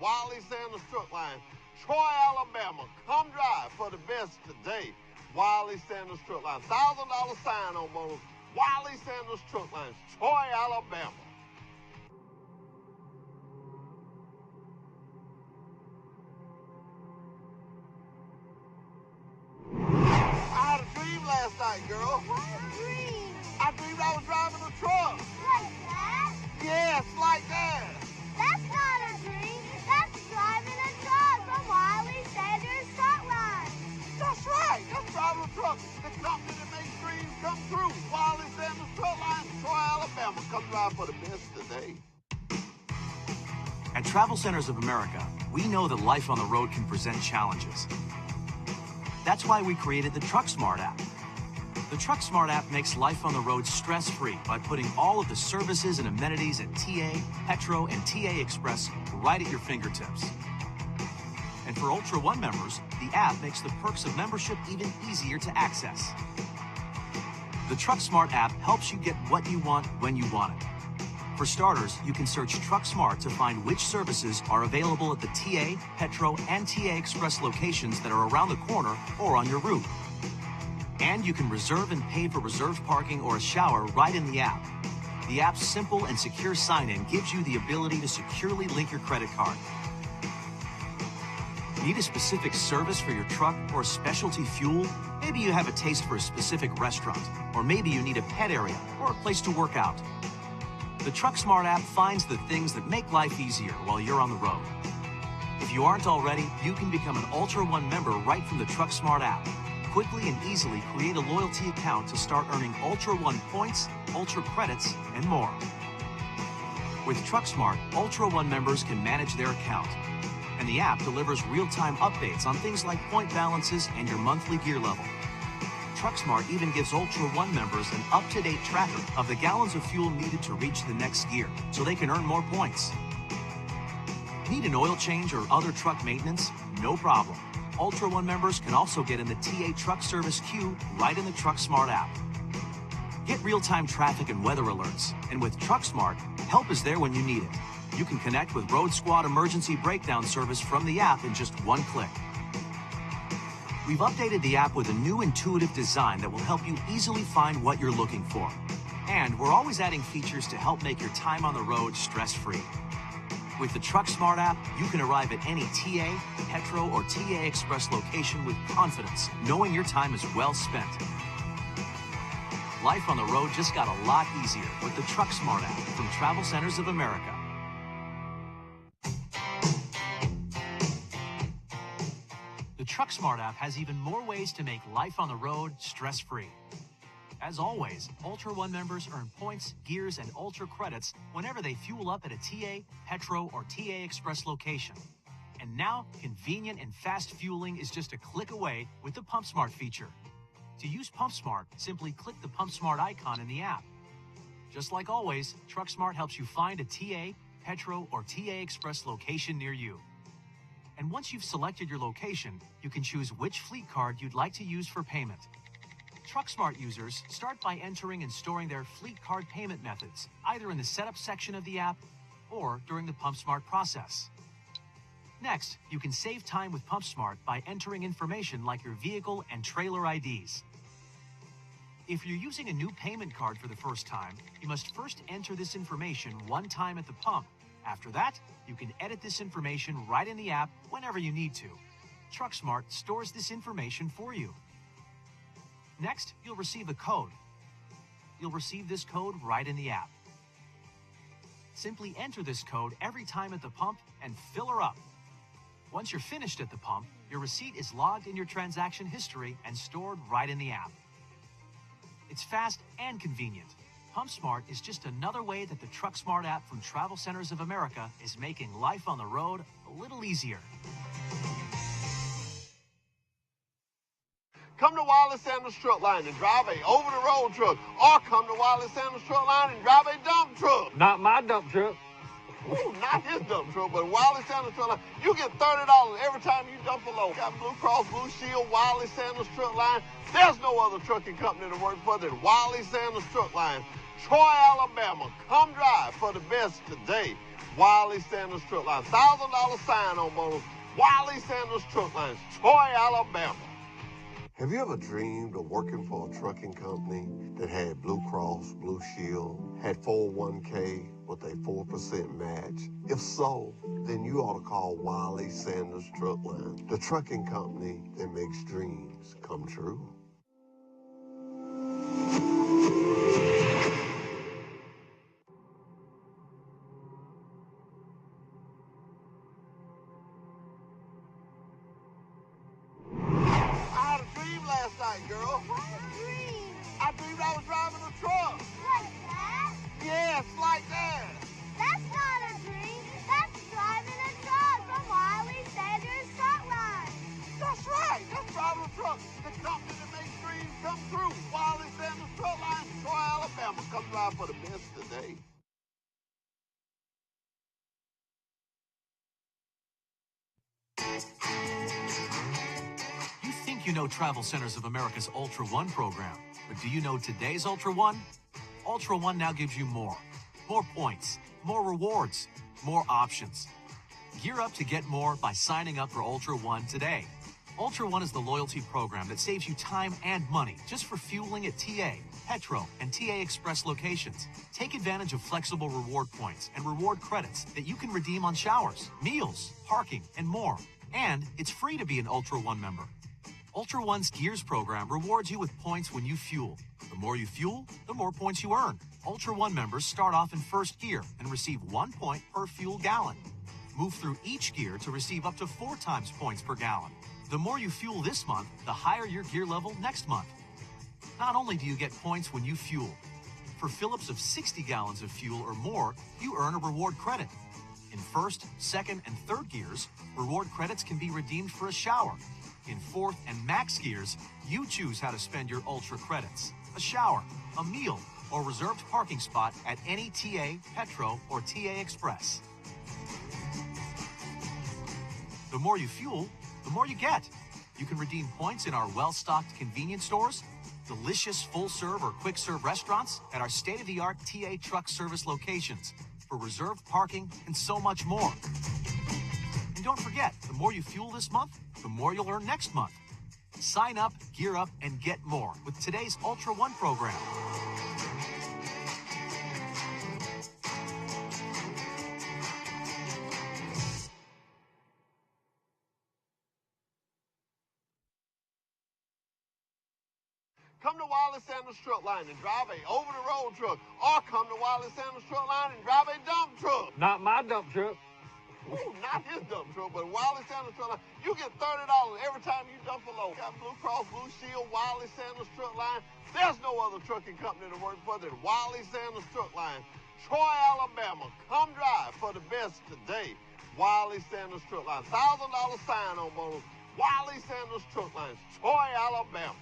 Wiley Sanders Truck Line, Troy, Alabama. Come drive for the best today. Wiley Sanders Truck Line. $1,000 sign-on bonus. Wiley Sanders Truck Line, Troy, Alabama. I had a dream last night, girl. What dream? I dreamed I was driving a truck. Like that? Yes, like that. That's not a dream. That's driving a truck from Wiley Sanders Truck Line. That's right. That's driving a truck. The company that makes dreams come true. Wiley Sanders Truck Line, Troy, Alabama. Come drive for the best today. At Travel Centers of America, we know that life on the road can present challenges. That's why we created the TruckSmart app. The TruckSmart app makes life on the road stress-free by putting all of the services and amenities at TA, Petro, and TA Express right at your fingertips. And for Ultra One members, the app makes the perks of membership even easier to access. The TruckSmart app helps you get what you want when you want it. For starters, you can search TruckSmart to find which services are available at the TA, Petro, and TA Express locations that are around the corner or on your route. And you can reserve and pay for reserved parking or a shower right in the app. The app's simple and secure sign-in gives you the ability to securely link your credit card. Need a specific service for your truck or specialty fuel? Maybe you have a taste for a specific restaurant, or maybe you need a pet area or a place to work out. The TruckSmart app finds the things that make life easier while you're on the road. If you aren't already, you can become an Ultra One member right from the TruckSmart app. Quickly and easily create a loyalty account to start earning Ultra One points, Ultra credits, and more. With TruckSmart, Ultra One members can manage their account, and the app delivers real-time updates on things like point balances and your monthly gear level. TruckSmart even gives Ultra One members an up-to-date tracker of the gallons of fuel needed to reach the next gear, so they can earn more points. Need an oil change or other truck maintenance? No problem. Ultra One members can also get in the TA Truck Service queue right in the TruckSmart app. Get real-time traffic and weather alerts, and with TruckSmart, help is there when you need it. You can connect with Road Squad emergency breakdown service from the app in just one click. We've updated the app with a new intuitive design that will help you easily find what you're looking for. And we're always adding features to help make your time on the road stress-free. With the TruckSmart app, you can arrive at any TA, Petro, or TA Express location with confidence, knowing your time is well spent. Life on the road just got a lot easier with the TruckSmart app from Travel Centers of America. The TruckSmart app has even more ways to make life on the road stress-free. As always, Ultra One members earn points, gears, and Ultra credits whenever they fuel up at a TA, Petro, or TA Express location. And now, convenient and fast fueling is just a click away with the PumpSmart feature. To use PumpSmart, simply click the PumpSmart icon in the app. Just like always, TruckSmart helps you find a TA, Petro, or TA Express location near you. And once you've selected your location, you can choose which fleet card you'd like to use for payment. TruckSmart users start by entering and storing their fleet card payment methods, either in the setup section of the app or during the PumpSmart process. Next, you can save time with PumpSmart by entering information like your vehicle and trailer IDs. If you're using a new payment card for the first time, you must first enter this information one time at the pump. After that, you can edit this information right in the app whenever you need to. TruckSmart stores this information for you. Next, you'll receive a code. You'll receive this code right in the app. Simply enter this code every time at the pump and fill her up. Once you're finished at the pump, your receipt is logged in your transaction history and stored right in the app. It's fast and convenient. PumpSmart is just another way that the TruckSmart app from Travel Centers of America is making life on the road a little easier. Come to Wiley Sanders Truck Line and drive a over-the-road truck, or come to Wiley Sanders Truck Line and drive a dump truck. Not my dump truck. Ooh, not his dump truck, but Wiley Sanders Truck Line. You get $30 every time you dump a load. Got Blue Cross Blue Shield, Wiley Sanders Truck Line. There's no other trucking company to work for than Wiley Sanders Truck Line. Troy, Alabama. Come drive for the best today. Wiley Sanders Truck Line. $1,000 sign-on bonus. Wiley Sanders Truck Lines. Troy, Alabama. Have you ever dreamed of working for a trucking company that had Blue Cross, Blue Shield, had 401k with a 4% match? If so, then you ought to call Wiley Sanders Truck Line, the trucking company that makes dreams come true. I had a dream last night, girl. What a dream. I dreamed I was driving a truck. Like that? Yes, like that. That's not a dream. That's driving a truck from Wiley Sanders Truck Line. That's right. That's driving a truck. The company that makes dreams come true. Wiley Sanders Truck Line, Troy, Alabama. Come drive for the best today. You think you know Travel Centers of America's Ultra One program, but do you know today's Ultra One? Ultra One now gives you more. More points, more rewards, more options. Gear up to get more by signing up for Ultra One today. Ultra One is the loyalty program that saves you time and money just for fueling at TA, Petro, and TA Express locations. Take advantage of flexible reward points and reward credits that you can redeem on showers, meals, parking, and more. And it's free to be an Ultra One member. Ultra One's Gears program rewards you with points when you fuel. The more you fuel, the more points you earn. Ultra One members start off in first gear and receive 1 point per fuel gallon. Move through each gear to receive up to 4 times points per gallon. The more you fuel this month, the higher your gear level next month. Not only do you get points when you fuel, for fill-ups of 60 gallons of fuel or more, you earn a reward credit. In first, second, and third gears, reward credits can be redeemed for a shower. In fourth and max gears, you choose how to spend your Ultra credits: a shower, a meal, or reserved parking spot at any TA, Petro, or TA Express. The more you fuel, the more you get. You can redeem points in our well-stocked convenience stores, delicious full-serve or quick-serve restaurants, at our state-of-the-art TA truck service locations, for reserved parking, and so much more. And don't forget, the more you fuel this month, the more you'll earn next month. Sign up, gear up, and get more with today's Ultra One program. Come to Wiley Sanders Truck Line and drive a over-the-road truck, or come to Wiley Sanders Truck Line and drive a dump truck. Not my dump truck. Ooh, not his dump truck, but Wiley Sanders Truck Line. You get $30 every time you dump a load. Got Blue Cross, Blue Shield, Wiley Sanders Truck Line. There's no other trucking company to work for than Wiley Sanders Truck Line. Troy, Alabama. Come drive for the best today. Wiley Sanders Truck Line. $1,000 sign-on bonus. Wiley Sanders Truck Lines. Troy, Alabama.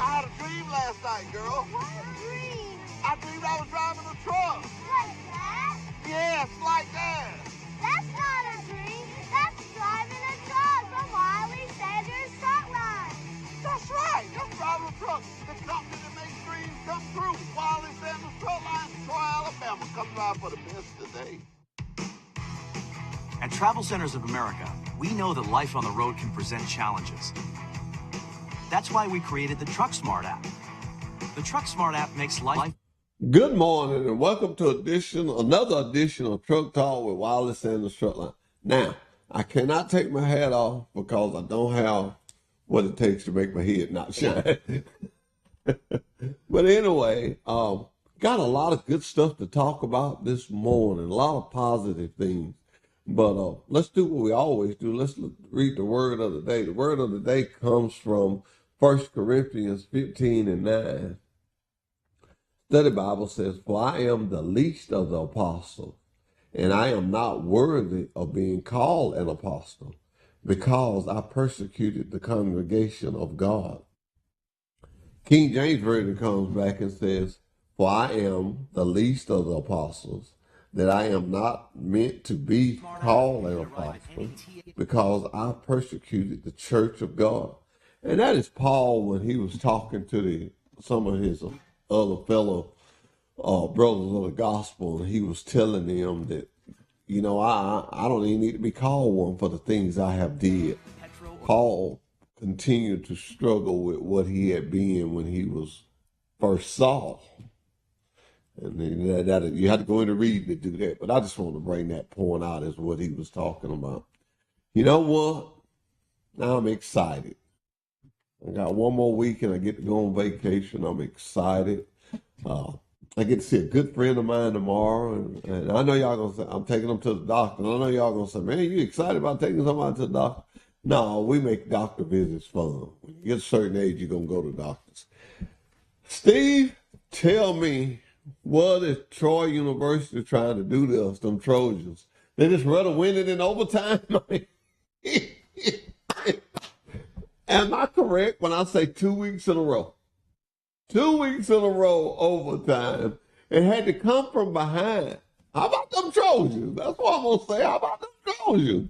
I had a dream last night, girl. What a dream. I dreamed I was driving a truck. Like that? Yes, like that. That's not a dream. That's driving a truck from Wiley Sanders Truck Line. That's right. That's driving a truck. The company that makes dreams come true. Wiley Sanders Truck Line, Troy, Alabama. Come drive for the best today. At Travel Centers of America, we know that life on the road can present challenges. That's why we created the Truck Smart app. The Truck Smart app makes life... Good morning and welcome to another edition of Truck Talk with Wiley Sanders Truck Line. Now, I cannot take my hat off because I don't have what it takes to make my head not shine. But anyway, got a lot of good stuff to talk about this morning, a lot of positive things. But let's do what we always do. Let's read the word of the day. The word of the day comes from 1 Corinthians 15:9. Study Bible says, "For I am the least of the apostles, and I am not worthy of being called an apostle, because I persecuted the congregation of God." King James Version comes back and says, "For I am the least of the apostles, that I am not meant to be called an apostle because I persecuted the church of God. And that is Paul when he was talking to some of his other fellow brothers of the gospel, and he was telling them that, I don't even need to be called one for the things I have did. Paul continued to struggle with what he had been when he was first Saul. And that you had to go into reading to do that. But I just want to bring that point out as what he was talking about. You know what? Now I'm excited. I got one more week and I get to go on vacation. I'm excited. I get to see a good friend of mine tomorrow. And I know y'all going to say, I'm taking them to the doctor. And I know y'all going to say, man, you excited about taking somebody to the doctor? No, we make doctor visits fun. When you get a certain age, you're going to go to doctors. Steve, tell me, what is Troy University trying to do to us, them Trojans? They just rather win it in overtime? Am I correct when I say 2 weeks in a row? 2 weeks in a row overtime. It had to come from behind. How about them Trojans? That's what I'm going to say. How about them Trojans?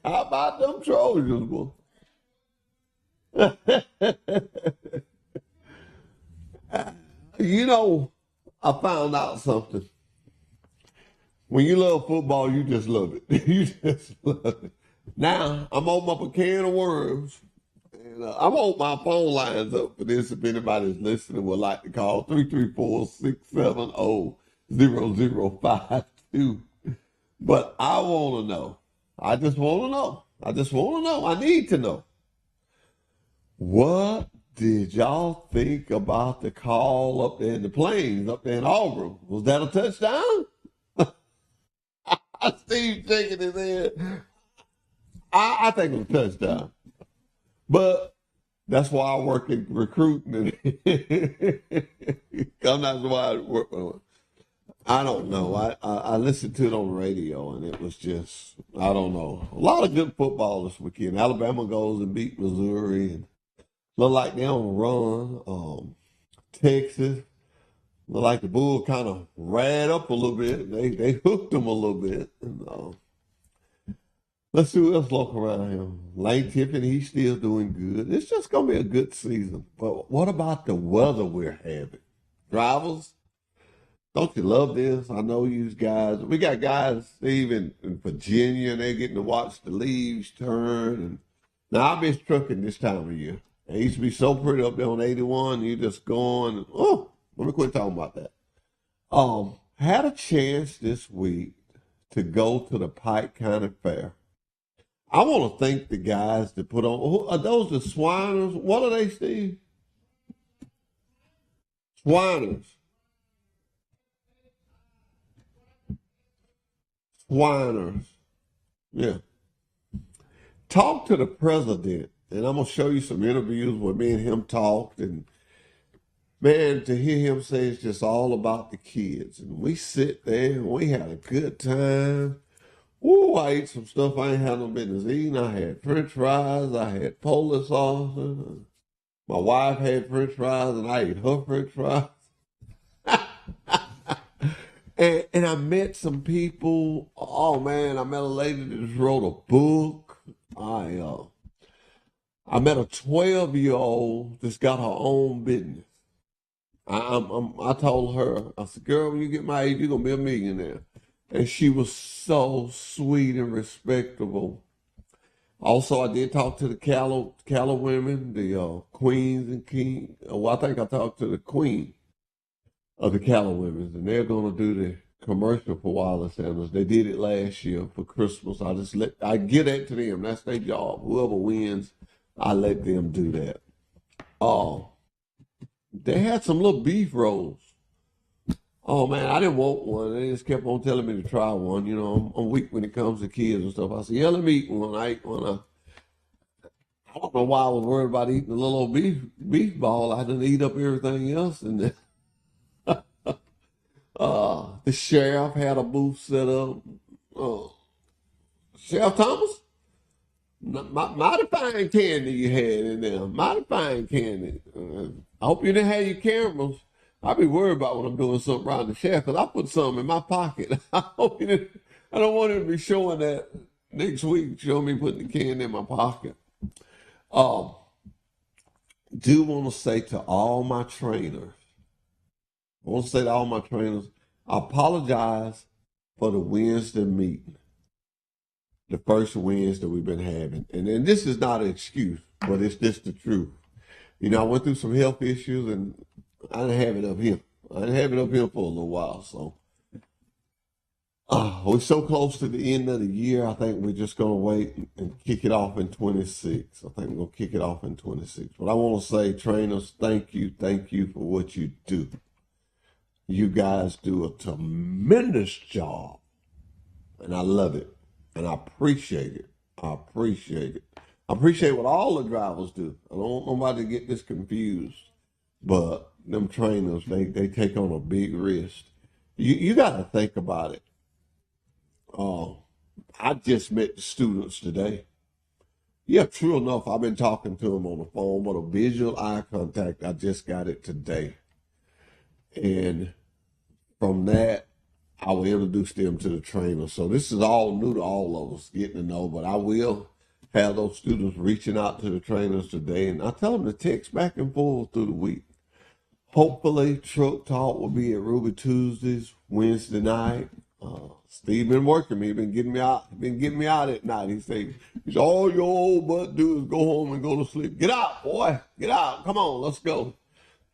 How about them Trojans, boy? I found out something. When you love football, you just love it. You just love it. Now, I'm opening up a can of worms. And I'm opening my phone lines up for this if anybody's listening would like to call 334-670-0052. But I want to know. I just want to know. I need to know. What did y'all think about the call up there in the plains, up there in Auburn? Was that a touchdown? Steve shaking his head. I think it was a touchdown. But that's why I work in recruiting. I'm not why I work. I don't know. I listened to it on the radio, and it was just, I don't know. A lot of good football this weekend. Alabama goes and beat Missouri, and look like they on a run. Texas, look like the Bulls kind of ran up a little bit. They hooked them a little bit. And, let's see what else local around here. Lane Tiffany, he's still doing good. It's just going to be a good season. But what about the weather we're having? Drivers, don't you love this? I know you guys. We got guys, Steve, in Virginia, and they're getting to watch the leaves turn. And now, I miss trucking this time of year. It used to be so pretty up there on 81. You just going, let me quit talking about that. Had a chance this week to go to the Pike County Fair. I want to thank the guys that put on. Are those the Swiner's? What are they, Steve? Swiner's. Yeah. Talk to the president, and I'm going to show you some interviews where me and him talked. And, man, to hear him say it's just all about the kids. And we sit there, and we had a good time. Ooh, I ate some stuff I ain't had no business eating. I had French fries. I had Polish sauce. My wife had French fries, and I ate her French fries. and I met some people. Oh, man, I met a lady that just wrote a book. I met a 12-year-old that's got her own business. I told her, I said, girl, when you get my age, you're going to be a millionaire. And she was so sweet and respectable. Also, I did talk to the Calla women, the queens and king. Well, I think I talked to the queen of the Calla women, and they're going to do the commercial for Wiley Sanders. They did it last year for Christmas. I get that to them. That's their job. Whoever wins, I let them do that. They had some little beef rolls. Oh, man, I didn't want one. They just kept on telling me to try one. You know, I'm weak when it comes to kids and stuff. I said, yeah, let me eat one. I ate one. I don't know why I was worried about eating a little old beef ball. I didn't eat up everything else. And then the sheriff had a booth set up. Sheriff Thomas? Mighty fine candy you had in there. Mighty fine candy. I hope you didn't have your cameras. I be worried about when I'm doing something around the shaft because I put something in my pocket. I don't want him to be showing that next week, showing me putting the can in my pocket. Um, do want to say to all my trainers, I apologize for the Wednesday meeting, the first Wednesday we've been having. And this is not an excuse, but it's just the truth. I went through some health issues and I didn't have it up here. I didn't have it up here for a little while. So we're so close to the end of the year. I think we're just going to wait and kick it off in 26. I think we're going to kick it off in 26. But I want to say, trainers, thank you for what you do. You guys do a tremendous job, and I love it, and I appreciate it. I appreciate what all the drivers do. I don't want nobody to get this confused, but them trainers, they take on a big risk. You got to think about it. I just met the students today. Yeah, true enough, I've been talking to them on the phone, but a visual eye contact, I just got it today. And from that, I will introduce them to the trainer. So this is all new to all of us, getting to know, but I will have those students reaching out to the trainers today, and I tell them to text back and forth through the week. Hopefully, Truck Talk will be at Ruby Tuesdays, Wednesday night. Steve been working me, been getting me out at night. He said, all your old butt do is go home and go to sleep. Get out, boy. Get out. Come on, let's go.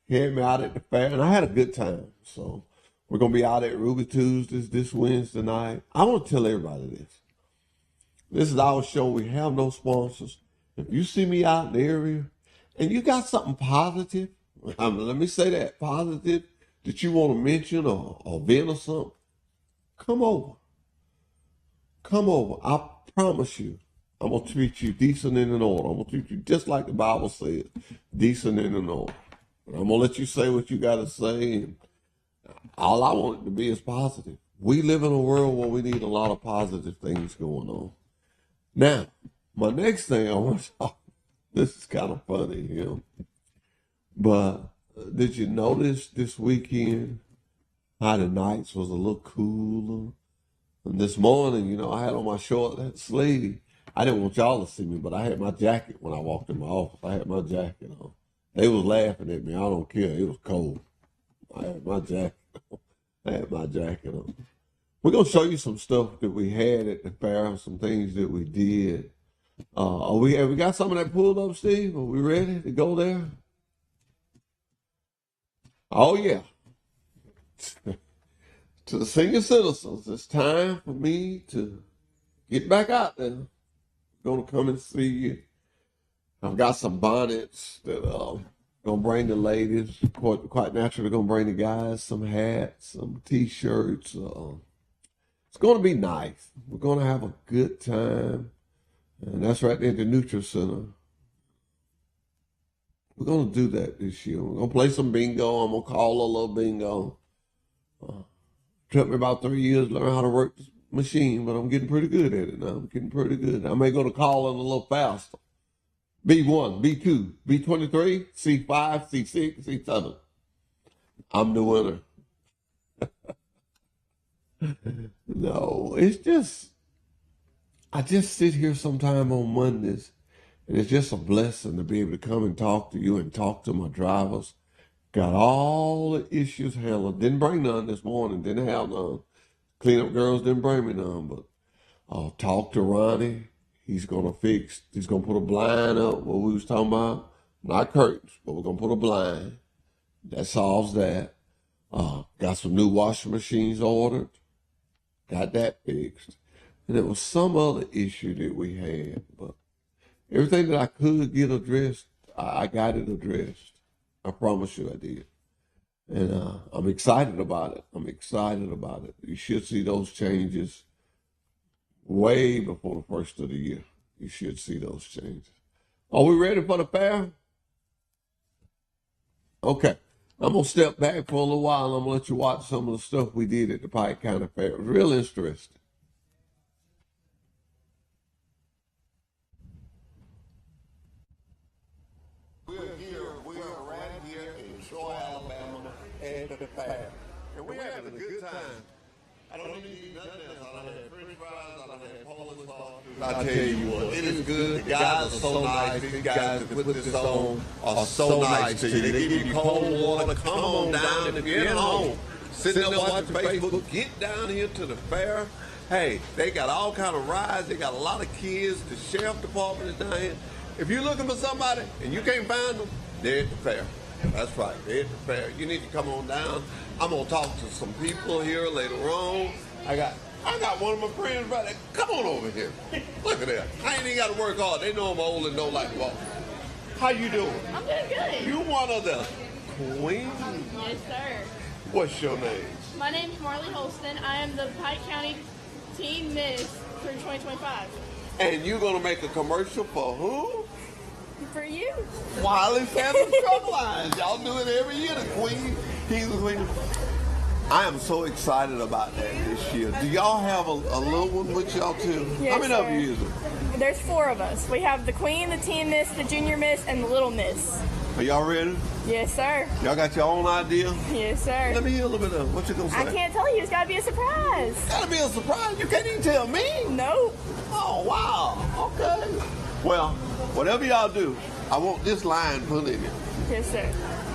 He had me out at the fair, and I had a good time. So we're going to be out at Ruby Tuesdays this Wednesday night. I want to tell everybody this. This is our show. We have no sponsors. If you see me out in the area and you got something positive, let me say that, positive, that you want to mention or vent or something, come over. Come over. I promise you, I'm going to treat you decent and in order. I'm going to treat you just like the Bible says, decent and in order. And I'm going to let you say what you got to say. And all I want it to be is positive. We live in a world where we need a lot of positive things going on. Now, my next thing I want to talk, this is kind of funny, but did you notice this weekend how the nights was a little cooler? And this morning, I had on my short sleeve. I didn't want y'all to see me, but I had my jacket when I walked in my office. I had my jacket on. They was laughing at me. I don't care. It was cold. I had my jacket on. We're going to show you some stuff that we had at the fair, some things that we did. Have we got some of that pulled up, Steve? Are we ready to go there? Oh, yeah. To the senior citizens, it's time for me to get back out there. I'm going to come and see you. I've got some bonnets that I'm going to bring the ladies. Quite naturally, going to bring the guys some hats, some T-shirts. It's going to be nice. We're going to have a good time. And that's right there at the Nutri Center. We're going to do that this year. We're going to play some bingo. I'm going to call a little bingo. Took me about 3 years to learn how to work this machine, but I'm getting pretty good at it now. I may go to call it a little faster. B1, B2, B23, C5, C6, C7. I'm the winner. No, it's just, I just sit here sometime on Mondays, and it's just a blessing to be able to come and talk to you and talk to my drivers. Got all the issues handled. Didn't bring none this morning. Didn't have none. Cleanup girls didn't bring me none. But talk to Ronnie. He's going to put a blind up, what we was talking about. Not curtains, but we're going to put a blind. That solves that. Got some new washing machines ordered. Got that fixed. And there was some other issue that we had. But everything that I could get addressed, I got it addressed. I promise you I did. And I'm excited about it. You should see those changes way before the first of the year. You should see those changes. Are we ready for the fair? Okay. I'm going to step back for a little while and I'm going to let you watch some of the stuff we did at the Pike County Fair. It was real interesting. We are right here in Troy, Alabama at the fair. And we're having a good time. I don't need nothing else. I done had french fries, I done had Polish sausage. I tell you what, it is good. The guys are so nice. These guys that put this on are so nice to you. They give you cold water. Come on down. If you're at home, sitting there watching Facebook, get down here to the fair. Hey, they got all kind of rides. They got a lot of kids. The sheriff department is down here. If you're looking for somebody and you can't find them, they're at the fair. That's right, they're at the fair. You need to come on down. I'm gonna talk to some people here later on. I got one of my friends right there. Come on over here. Look at that. I ain't even got to work hard. They know I'm old and don't like to walk. How you doing? I'm doing good. You one of the queens? Yes, sir. What's your name? My name is Marley Holston. I am the Pike County Teen Miss for 2025. And you're gonna make a commercial for who? For you. Wiley Sanders Truck Lines. Y'all do it every year. The queen, he's the queen. I am so excited about that this year. Do y'all have a little one with y'all too? Yes, how many sir. of you use it? There's 4 of us. We have the Queen, the Teen Miss, the Junior Miss, and the Little Miss. Are y'all ready? Yes, sir. Y'all got your own idea? Yes, sir. Let me hear a little bit of what you gonna say. I can't tell you. It's got to be a surprise. Gotta be a surprise. You can't even tell me. Nope. Oh, wow. Okay. Well, whatever y'all do, I want this line put in it. Yes, sir.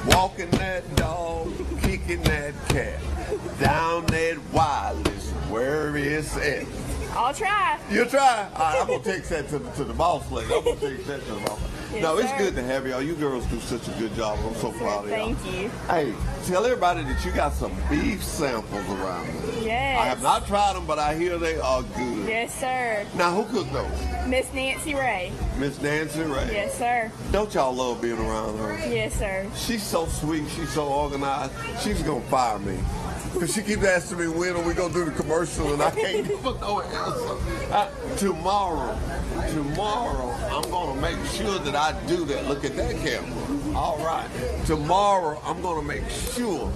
Walking that dog, kicking that cat, down that Wiley's, where it's at. I'll try. You try. All right, I'm gonna take that to the boss lady. I'm gonna take that to the boss. Yes, no, it's sir. good to have y'all. You girls do such a good job. I'm so proud of y'all. Thank you. Hey, tell everybody that you got some beef samples around there. Yes. I have not tried them, but I hear they are good. Yes, sir. Now, who cooked those? Miss Nancy Ray. Miss Nancy Ray. Yes, sir. Don't y'all love being around her? Yes, sir. She's so sweet. She's so organized. She's gonna fire me. Because she keeps asking me when are we going to do the commercial, and I can't give her no answer. Tomorrow, I'm going to make sure that I do that. Look at that camera. All right. Tomorrow, I'm going to make sure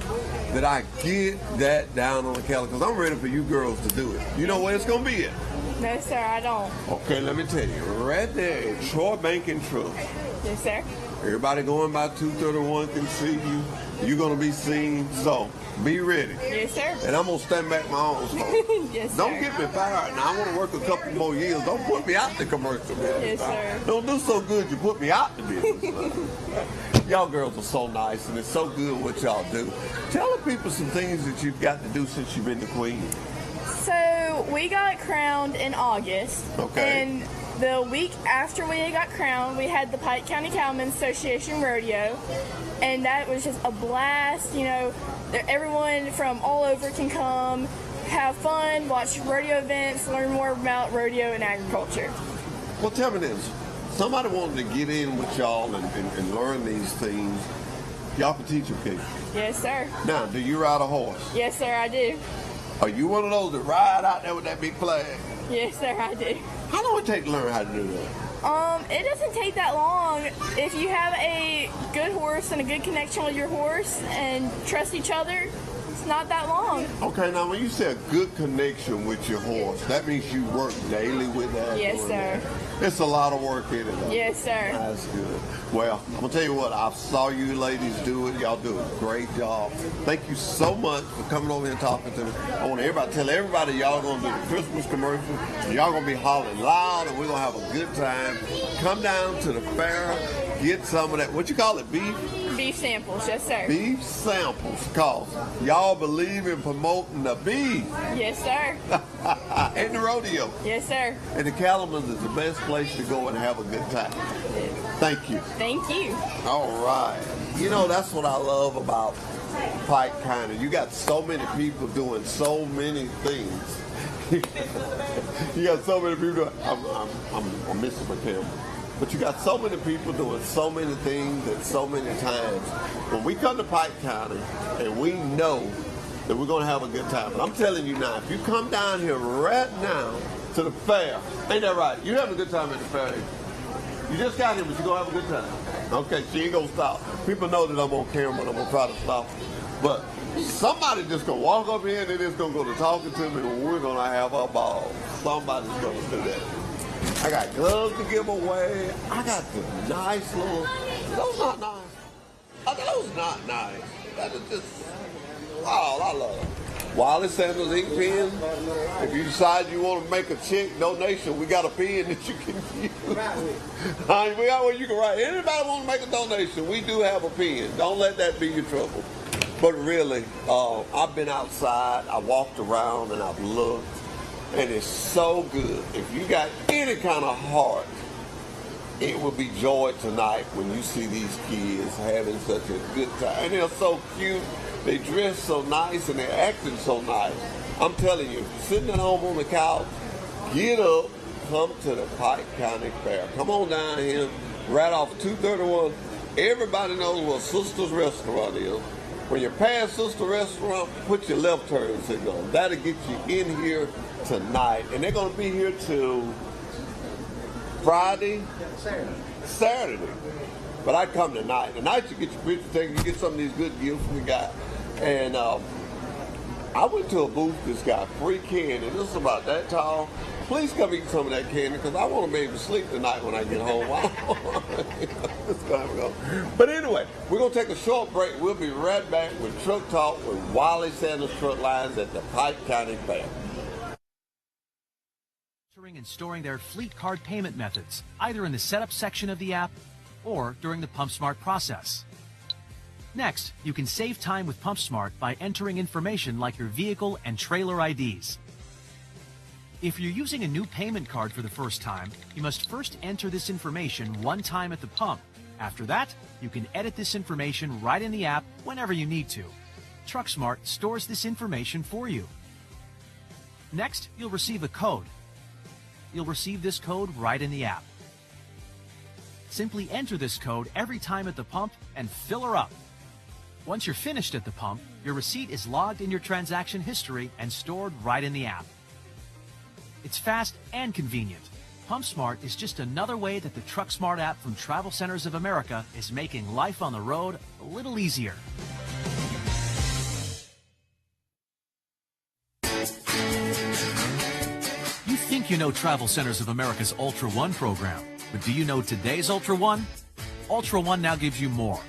that I get that down on the calendar, because I'm ready for you girls to do it. You know where it's going to be at? No, sir, I don't. Okay, let me tell you. Right there at Troy Bank and Trust. Yes, sir. Everybody going by 231 can see you. You're going to be seen, so be ready. Yes, sir. And I'm going to stand back my own spot. Yes, sir. Don't get me fired. Now, I want to work a couple more years. Don't put me out the commercial business. Yes, sir. Don't do so good you put me out the business. Y'all girls are so nice, and it's so good what y'all do. Tell the people some things that you've got to do since you've been the queen. So we got crowned in August. Okay. And the week after we got crowned, we had the Pike County Cattlemen's Association Rodeo. And that was just a blast. You know, everyone from all over can come, have fun, watch rodeo events, learn more about rodeo and agriculture. Well, tell me this. Somebody wanted to get in with y'all and learn these things. Y'all can teach them, kids. Yes, sir. Now, do you ride a horse? Yes, sir, I do. Are you one of those that ride out there with that big flag? Yes, sir, I do. How long it take to learn how to do that? It doesn't take that long. If you have a good horse and a good connection with your horse and trust each other, it's not that long. Okay, now when you say a good connection with your horse, that means you work daily with that? Yes, doing sir. that. It's a lot of work in it. Yes, sir. That's good. Well, I'm going to tell you what, I saw you ladies do it. Y'all do a great job. Thank you so much for coming over here and talking to me. I want to tell everybody y'all going to do the Christmas commercial. Y'all going to be hollering loud, and we're going to have a good time. Come down to the fair, get some of that, what you call it, beef? Beef samples, yes, sir. Beef samples, cause y'all believe in promoting the beef. Yes, sir. And the rodeo. Yes, sir. And the Cattlemen's is the best place to go and have a good time. Thank you. Thank you. All right. You know, that's what I love about Pike County. You got so many people doing so many things. You got so many people doing, I'm missing my camera. But you got so many people doing so many things at so many times. When we come to Pike County and we know that we're going to have a good time. But I'm telling you now, if you come down here right now to the fair, ain't that right? You have a good time at the fair. You just got here, but you're going to have a good time. Okay, she ain't going to stop. People know that I'm on camera and I'm going to try to stop. But somebody just going to walk up here and they're just going to go to talking to me and we're going to have a ball. Somebody's going to do that. I got gloves to give away. I got the nice little, those not nice. Are those not nice? That is just, wow, I love it. Wiley Sanders ink pen. If you decide you want to make a check donation, we got a pen that you can use. We got where you can write. Anybody want to make a donation, we do have a pen. Don't let that be your trouble. But really, I've been outside, I walked around, and I've looked, and it's so good. If you got any kind of heart, it will be joy tonight when you see these kids having such a good time. And they're so cute. They dress so nice and they're acting so nice. I'm telling you, sitting at home on the couch, get up, come to the Pike County Fair. Come on down here, right off 231. Everybody knows what Sister's Restaurant is. When you pass Sister's Restaurant, put your left turn signal on. That'll get you in here tonight. And they're going to be here till Friday, Saturday. But I come tonight. Tonight you get your picture taken, you get some of these good gifts we got. And I went to a booth that's got free candy. This is about that tall. Please come eat some of that candy because I want to be able to sleep tonight when I get home. But anyway, we're going to take a short break. We'll be right back with Truck Talk with Wiley Sanders Truck Lines at the Pike County Fair. And storing their fleet card payment methods, either in the setup section of the app or during the PumpSmart process. Next, you can save time with PumpSmart by entering information like your vehicle and trailer IDs. If you're using a new payment card for the first time, you must first enter this information one time at the pump. After that, you can edit this information right in the app whenever you need to. TruckSmart stores this information for you. Next, you'll receive a code. You'll receive this code right in the app. Simply enter this code every time at the pump and fill her up. Once you're finished at the pump, your receipt is logged in your transaction history and stored right in the app. It's fast and convenient. PumpSmart is just another way that the TruckSmart app from Travel Centers of America is making life on the road a little easier. You think you know Travel Centers of America's Ultra One program, but do you know today's Ultra One? Ultra One now gives you more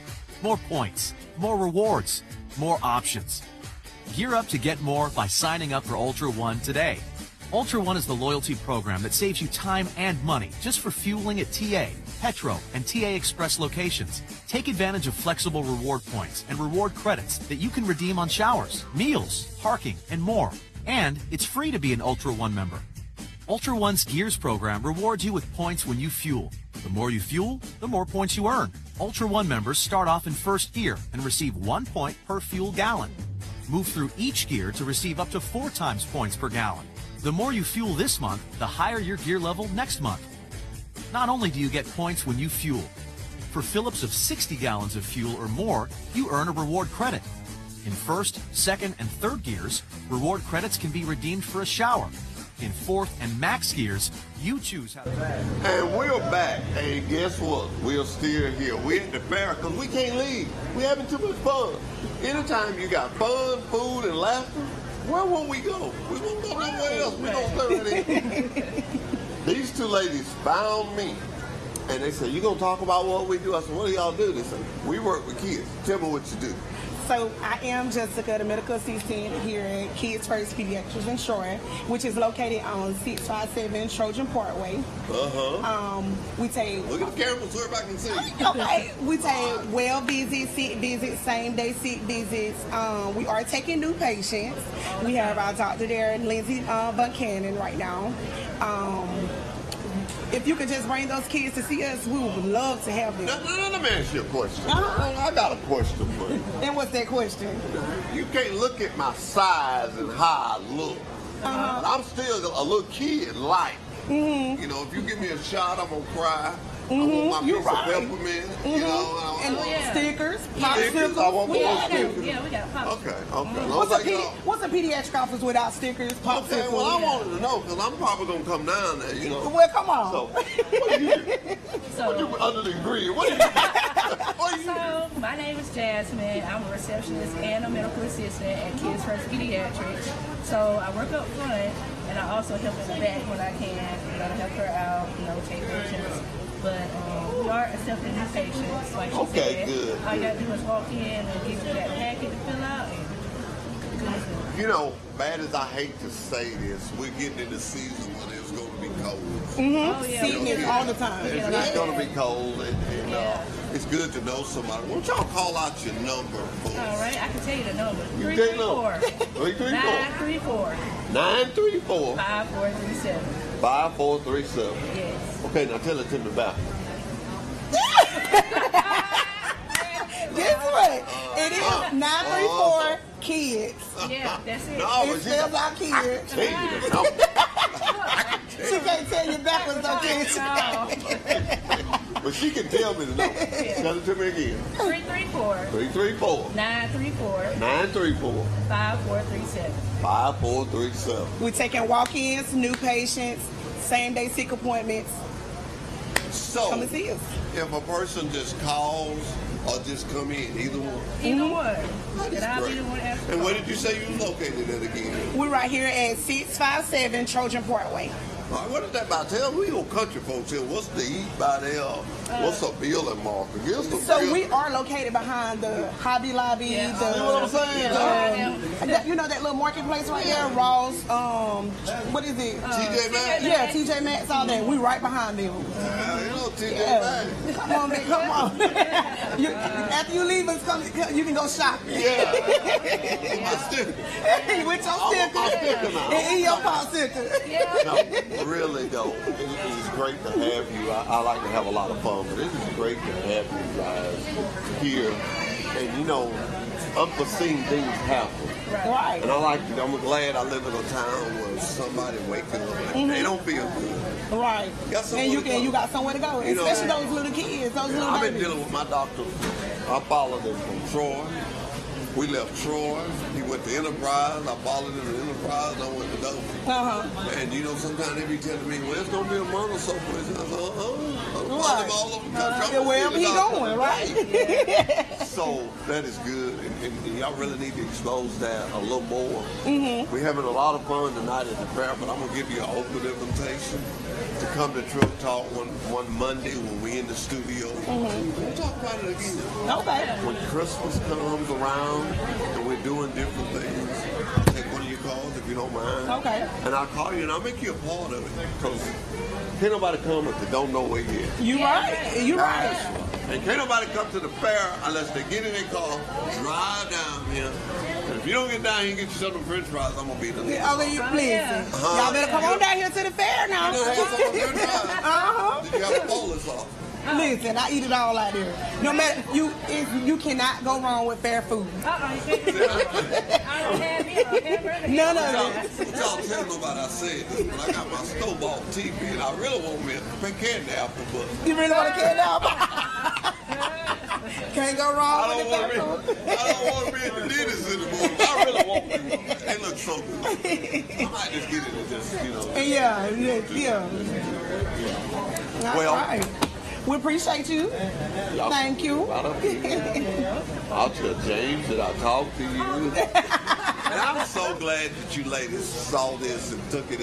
points, more rewards, more options. Gear up to get more by signing up for Ultra One today. Ultra One is the loyalty program that saves you time and money just for fueling at TA, Petro, and TA Express locations. Take advantage of flexible reward points and reward credits that you can redeem on showers, meals, parking, and more. And it's free to be an Ultra One member. Ultra One's Gears program rewards you with points when you fuel. The more you fuel, the more points you earn. Ultra One members start off in first gear and receive 1 point per fuel gallon. Move through each gear to receive up to 4 times points per gallon. The more you fuel this month, the higher your gear level next month. Not only do you get points when you fuel, for fill-ups of 60 gallons of fuel or more, you earn a reward credit. In first, second, and third gears, reward credits can be redeemed for a shower. In fourth and max gears, you choose how to... And we're back. And guess what? We're still here. We're at the fair because we can't leave. We're having too much fun. Anytime you got fun, food, and laughter, where will we go? We won't go nowhere else. We're going to stay right here. These two ladies found me. And they said, you going to talk about what we do? I said, what do y'all do? They said, we work with kids. Tell me what you do. So I am Jessica, the medical assistant here at Kids First Pediatrics Insurance, which is located on 657 Trojan Parkway. We take... Look at the camera so everybody can see. Okay. We take well visits, sick visits, same day sick visits. We are taking new patients. We have our doctor there, Lindsay Buchanan, right now. If you could just bring those kids to see us, we would love to have them. Now, let me ask you a question. I got a question for you. And what's that question? You can't look at my size and how I look. I'm still a little kid light. You know, if you give me a shot, I'm going to cry. I want my piece of peppermint, you know. And stickers, stickers. I want more stickers. Yeah, we got pop. Okay. What's a pediatric office without stickers? Okay, well, I wanted to know because I'm probably going to come down there, you know. Well, come on. So, what do you do? Other than green, what do you do? So, my name is Jasmine. I'm a receptionist and a medical assistant at Kids First Pediatrics. So, I work up front, and I also help in the back when I can, you know, to help her out, you know, take patients. But we are accepting new patients, like she said. Good. All you gotta do is walk in and give you that package, You know, bad as I hate to say this, we're getting in the season when it's going to be cold. Mm-hmm. Oh, yeah. Sickness all the time. It's going to be cold, and it's good to know somebody. Why don't y'all call out your number for us? All right, I can tell you the number. You take the 334 934 5437. 5437. Yes. Okay, now tell it to me back. Guess what? It is 934 kids. Yeah, that's it. No, It spells out kids. tell you the number. She can't tell you backwards, though, kids. No. But she can tell me the number. Tell it to me again. 334 334 934 934 5437. 5437. We're taking walk-ins, new patients, same-day sick appointments. So, Come and see us. if a person just calls or just come in, either one. Either one. That is And I'll be great. the one asking. And where did you say you located at again? We're right here at 657 Trojan Parkway. All right, what is that about? Tell me, old country folks here, what's to eat by there? What's a billing marker? Give us the So bill. we are located behind the Hobby Lobby. Yeah. The, You know what I'm saying? you know that little marketplace right there, Ross. What is it? TJ Maxx? Yeah, TJ Maxx, all that. We right behind them. You know TJ Yeah. Maxx. Come on, man, come on. After you leave us, you can go shopping. Yeah. My sticker. With your I want my sticker. sticker now. And in your popsicle. No, really though, it's great to have you. I like to have a lot of fun, but it is great to have you guys here. And you know, unforeseen things happen. Right. And I'm glad I live in a town where somebody waking up and they don't feel good. Right. Got somewhere And to go. you got somewhere to go. You know, Especially those little kids, those little I've been babies. dealing with my doctor. I followed him from Troy. We left Troy. He went to Enterprise. I followed him to Enterprise. I went to Dover. And you know, sometimes they be telling me, well, it's going to be a month or so. I said, I'm following him all over the country. Wherever he going, right? So that is good. And y'all really need to expose that a little more. We're having a lot of fun tonight at the fair, but I'm going to give you an open invitation to come to Truck Talk one Monday when we're in the studio. We'll talk about it again. Okay. When Christmas comes around and we're doing different things, take one of your calls if you don't mind. Okay. And I'll call you and I'll make you a part of it. Because can't nobody come if they don't know where you're at. You right. You right. And can't nobody come to the fair unless they get in their car, drive down here. And if you don't get down here and get you some French fries, I'm going to be the leader. Y'all better come on down here to the fair now. You know, have some French fries. Did you have a bowling sauce? Listen, I eat it all out there. No matter you cannot go wrong with fair food. You can't do that. I don't have me a hamburger. None of it. Y'all tell nobody I said this, but I got my snowball TV and I really want me a candy apple, but You really want to candy apple? Can't go wrong I with don't the want fair to be at the dentist anymore. I really want to. They look so good. I might just get it and just, you know. food. Yeah. That's Well, right. We appreciate you. Y'all- Thank you. I don't I'll tell James that I talked to you. And I'm so glad that you ladies saw this and took it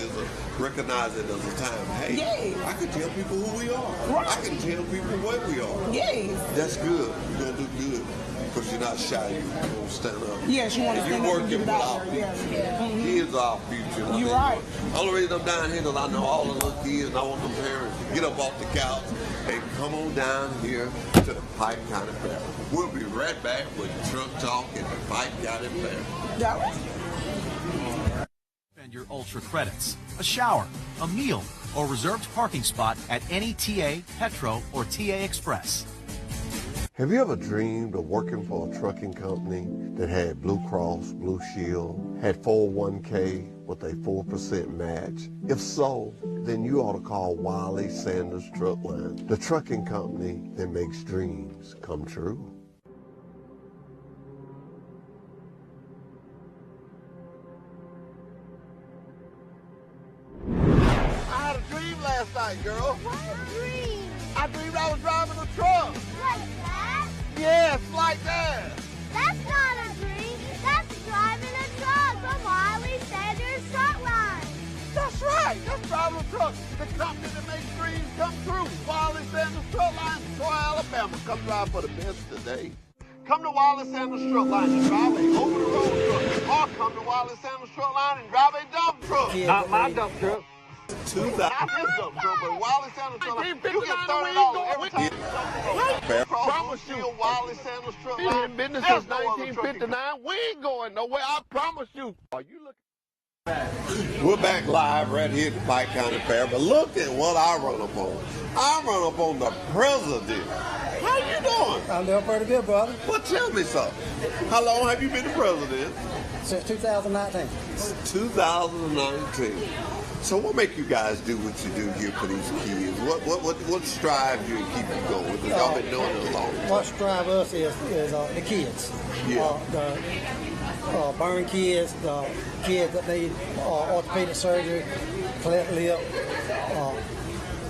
recognized it as a time. Hey, Yes. I can tell people who we are. Right. I can tell people where we are. Yes. That's good. You're going to do good. Because you're not shy. You're going to stand up. Yes, you want to And stand you're up and working get with it our out there. future. Yeah. Kids are our future. You're right. The only reason I'm down here is I know all the little kids and I want them parents to get up off the couch and come on down here to the Pike County Fair. We'll be right back with Truck Talk at the Pike County Fair. That was Spend your Ultra credits, a shower, a meal, or reserved parking spot at any TA, Petro, or TA Express. Have you ever dreamed of working for a trucking company that had Blue Cross, Blue Shield, had 401k with a 4% match? If so, then you ought to call Wiley Sanders Truck Line, the trucking company that makes dreams come true. I had a dream last night, girl. What a dream. I dreamed I was driving a truck. Like that? Yes, like that. That's not a dream. That's driving a truck from Wiley Sanders Truck Line. That's right. That's driving a truck. The company that makes dreams come true. Wiley Sanders Truck Line, Troy, Alabama. Come drive for the best today. Come to Wiley Sanders Truck Line and drive a over-the-road truck. Or come to Wiley Sanders Truck Line and drive a dump truck. Not my dump truck. Not his dump truck, but Wiley Sanders Truck Line. You get $30 every time you Promise you. Wiley Sanders Truck We've Line. been in business There's since no other truck 1959. We ain't going nowhere. I promise you. Are you looking? We're back live right here at the Pike County Fair, but look at what I run up on. I run up on the president. How you doing? I'm doing pretty good, brother. Well, tell me something. How long have you been the president? Since 2019. 2019. So what make you guys do what you do here for these kids? What strives you and keep you going? Because y'all been doing it a long time. What strive us is the kids. Yeah. The burn kids, the kids that need orthopedic surgery, cleft lip.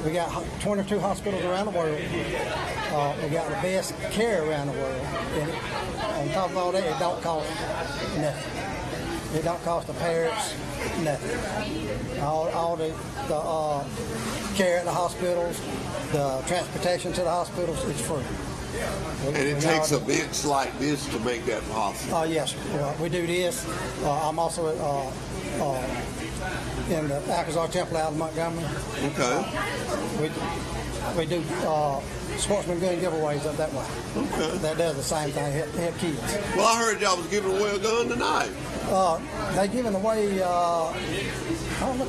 We got 22 hospitals around the world. We got the best care around the world. And on top of all that, it don't cost nothing. It don't cost the parents nothing. All the care at the hospitals, the transportation to the hospitals is free. And it takes events like this to make that possible. Yes, we do this. I'm also in the Alcazar Temple out of Montgomery. Okay. We do sportsman gun giveaways up that way. Okay. That does the same thing, help kids. Well, I heard y'all was giving away a gun tonight. They giving away, I don't know.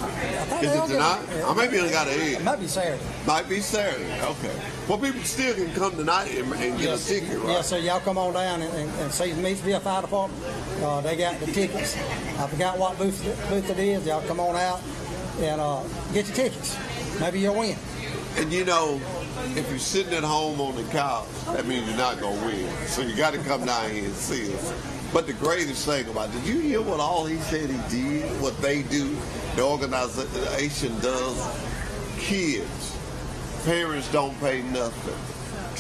Is it tonight? I maybe I got It ahead. might be Saturday. Might be Saturday. Okay. Well, people still can come tonight and get a ticket, right? Yes, so y'all come on down and see the Meadsville Fire Department. They got the tickets. I forgot what booth it is. Y'all come on out and get your tickets. Maybe you'll win. And you know, if you're sitting at home on the couch, that means you're not going to win. So you got to come down here and see us. But the greatest thing about it, did you hear what all he said he did? What they do, the organization does? Kids, parents don't pay nothing.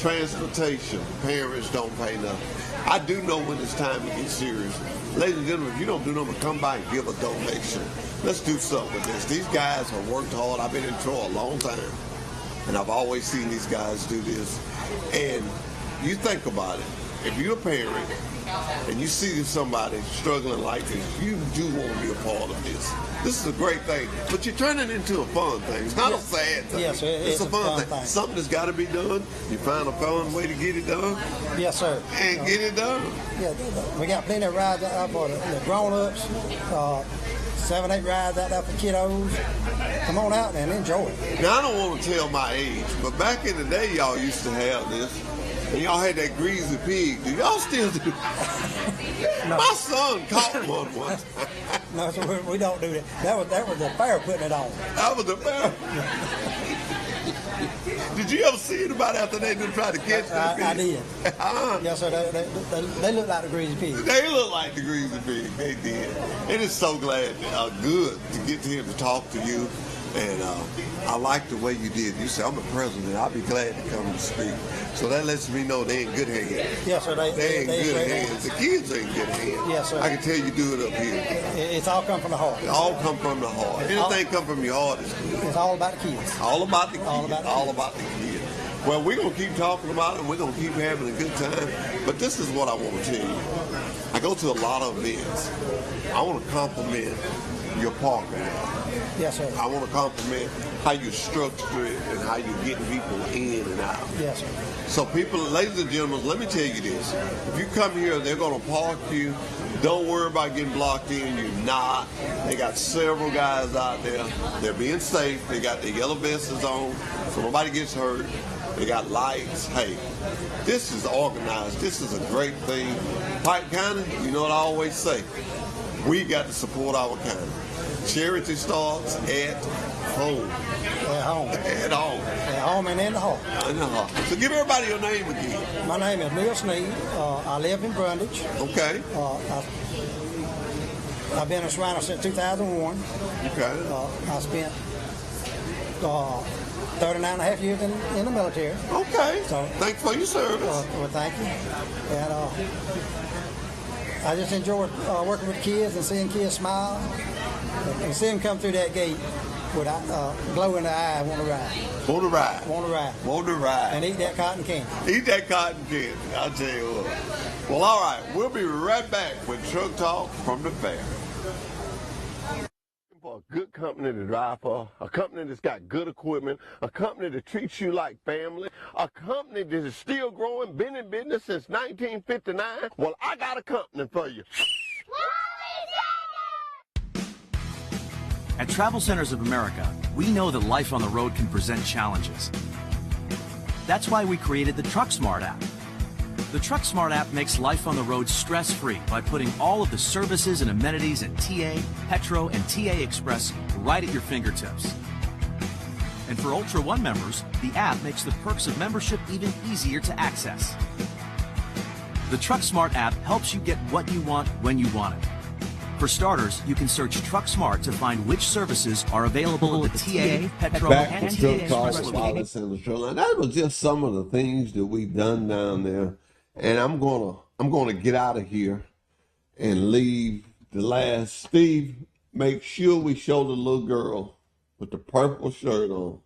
Transportation, parents don't pay nothing. I do know when it's time to get serious. Ladies and gentlemen, if you don't do nothing, come by and give a donation. Let's do something with this. These guys have worked hard. I've been in Troy a long time. And I've always seen these guys do this. And you think about it. If you're a parent and you see somebody struggling like this, you do want to be a part of this. This is a great thing. But you're turning it into a fun thing. It's not a sad thing. Yes, it's a fun thing. Something that's got to be done. You find a fun way to get it done. Yes, sir. And get it done. Yeah, we got plenty of rides out there for the grown-ups. 7, 8 rides out there for kiddos. Come on out and enjoy it. Now, I don't want to tell my age, but back in the day, y'all used to have this. And y'all had that greasy pig. Do y'all still do No. My son caught one once. No, so we don't do that. That was the fair putting it on. That was the fair. Did you ever see anybody after they didn't try to catch that pig? I did. Yes, sir. They look like the greasy pig. They look like the greasy pig. They did. It is so glad, good to get to him to talk to you. And I like the way you did. You said, I'm the president. I'll be glad to come and speak. So that lets me know they in good hands. Yes, sir. They in good hands. The kids are in good hands. Yes, sir. I can tell you do it up here. It's all come from the heart. It all come from the heart. Anything come from your heart is good. It's all about the kids. All about the kids. All about the kids. Well, we're going to keep talking about it, and we're going to keep having a good time. But this is what I want to tell you. I go to a lot of events. I want to compliment your parking lot. Yes, sir. I want to compliment how you structure it and how you're getting people in and out. Yes, sir. So people, ladies and gentlemen, let me tell you this. If you come here, they're going to park you. Don't worry about getting blocked in. You're not. They got several guys out there. They're being safe. They got their yellow vests on so nobody gets hurt. They got lights. Hey, this is organized. This is a great thing. Pike County, you know what I always say? We got to support our county. Charity starts at home. At home. At home. At home and in the heart. In the heart. So give everybody your name again. My name is Neil Sneed. I live in Brundage. Okay. I've been a Shriner since 2001. Okay. I spent 39 and a half years in the military. Okay. So, thanks for your service. Well, thank you. And I just enjoy working with kids and seeing kids smile and see them come through that gate with a glow in the eye, want to ride. Want to ride. Want to ride. Want to ride. And eat that cotton candy. Eat that cotton candy. I'll tell you what. Well, all right, we'll be right back with Truck Talk from the fair. For a good company to drive for, a company that's got good equipment, a company that treats you like family, a company that is still growing, been in business since 1959. Well, I got a company for you. At Travel Centers of America, we know that life on the road can present challenges. That's why we created the Truck Smart app. The Truck Smart app makes life on the road stress-free by putting all of the services and amenities at TA, Petro, and TA Express right at your fingertips. And for Ultra One members, the app makes the perks of membership even easier to access. The Truck Smart app helps you get what you want when you want it. For starters, you can search Truck Smart to find which services are available at the TA, Petro, and TA Express locations. That was just some of the things that we've done down there. And I'm gonna get out of here and leave the last. Steve, make sure we show the little girl with the purple shirt on.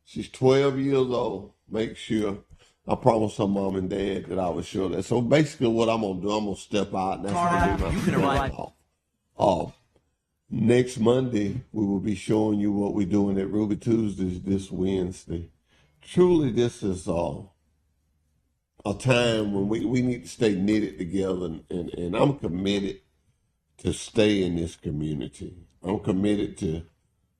She's 12 years old. Make sure. I promised her mom and dad that I would show that. So basically what I'm gonna do, I'm gonna step out and that's gonna be my off. Next Monday, we will be showing you what we're doing at Ruby Tuesdays this Wednesday. Truly, this is a time when we need to stay knitted together, and I'm committed to stay in this community. I'm committed to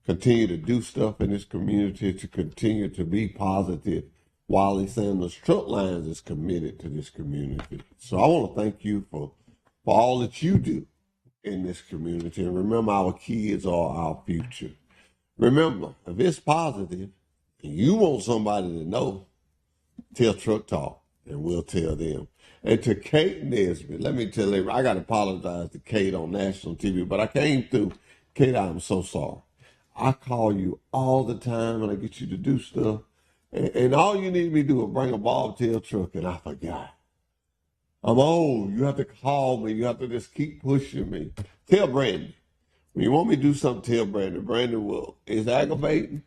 continue to do stuff in this community, to continue to be positive. Wiley Sanders Truck Lines is committed to this community. So I want to thank you for all that you do in this community. And remember, our kids are our future. Remember, if it's positive and you want somebody to know, tell Truck Talk and we'll tell them. And to Kate Nesbitt, let me tell you, I got to apologize to Kate on national TV, but I came through. Kate, I'm so sorry. I call you all the time and I get you to do stuff. And all you need me to do is bring a bobtail truck, and I forgot. I'm old. You have to call me. You have to just keep pushing me. Tell Brandon. When you want me to do something, tell Brandon. Brandon will. It's aggravating,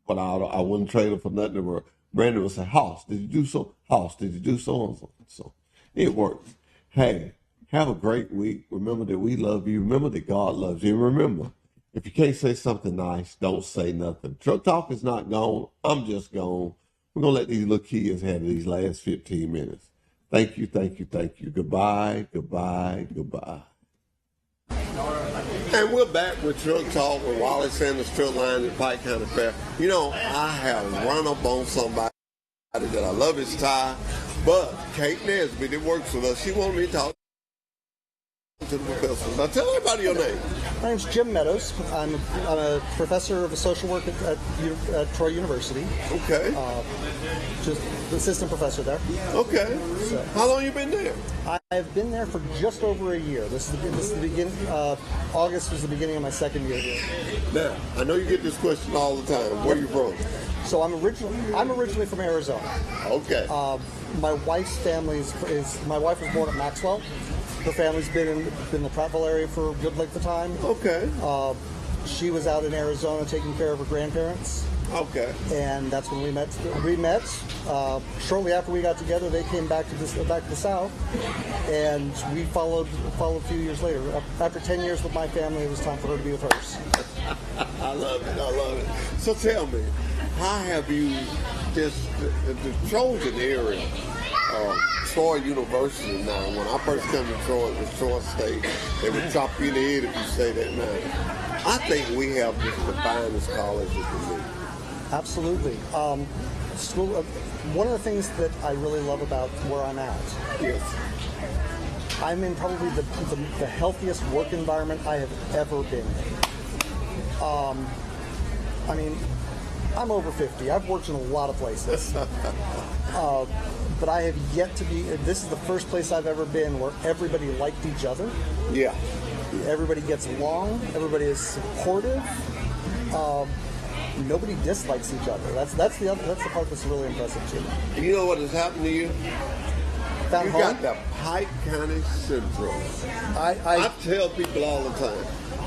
but I wouldn't trade him for nothing in the world. Brandon will say, Hoss, did you do so? Hoss, did you do so and so? So it works. Hey, have a great week. Remember that we love you. Remember that God loves you. And remember, if you can't say something nice, don't say nothing. Truck Talk is not gone. I'm just gone. We're going to let these little kids have these last 15 minutes. Thank you, thank you, thank you. Goodbye, goodbye, goodbye. And we're back with Truck Talk with Wiley Sanders Truck Line at Pike County Fair. You know, I have run up on somebody that I love his tie, but Kate Nesbitt, that works with us, she wanted me to talk to the professor. Now tell everybody your name. My name's Jim Meadows. I'm a professor of social work at Troy University. Okay. Just assistant professor there. Okay. So, how long you been there? I've been there for just over a year. This is the beginning. August was the beginning of my second year here. Now, I know you get this question all the time. Where are you from? So I'm originally from Arizona. Okay. My wife's family my wife was born at Maxwell. Her family's been in the Prattville area for a good length of time. Okay. She was out in Arizona taking care of her grandparents. Okay. And that's when we met. Shortly after we got together, they came back to the South, and we followed a few years later. After 10 years with my family, it was time for her to be with hers. I love it. I love it. So tell me, how have you the Trojan area? Troy University now. When I first came to Troy, it was Troy State. They would chop you in the head if you say that name. I think we have just the finest college that can be. Absolutely. School. One of the things that I really love about where I'm at. Yes. I'm in probably the healthiest work environment I have ever been in. I mean, I'm over 50. I've worked in a lot of places. But I have yet to be, this is the first place I've ever been where everybody liked each other. Yeah. Everybody gets along. Everybody is supportive. Nobody dislikes each other. That's the part that's really impressive to me. You know what has happened to you? found you home. got the Pike County Central. I tell people all the time,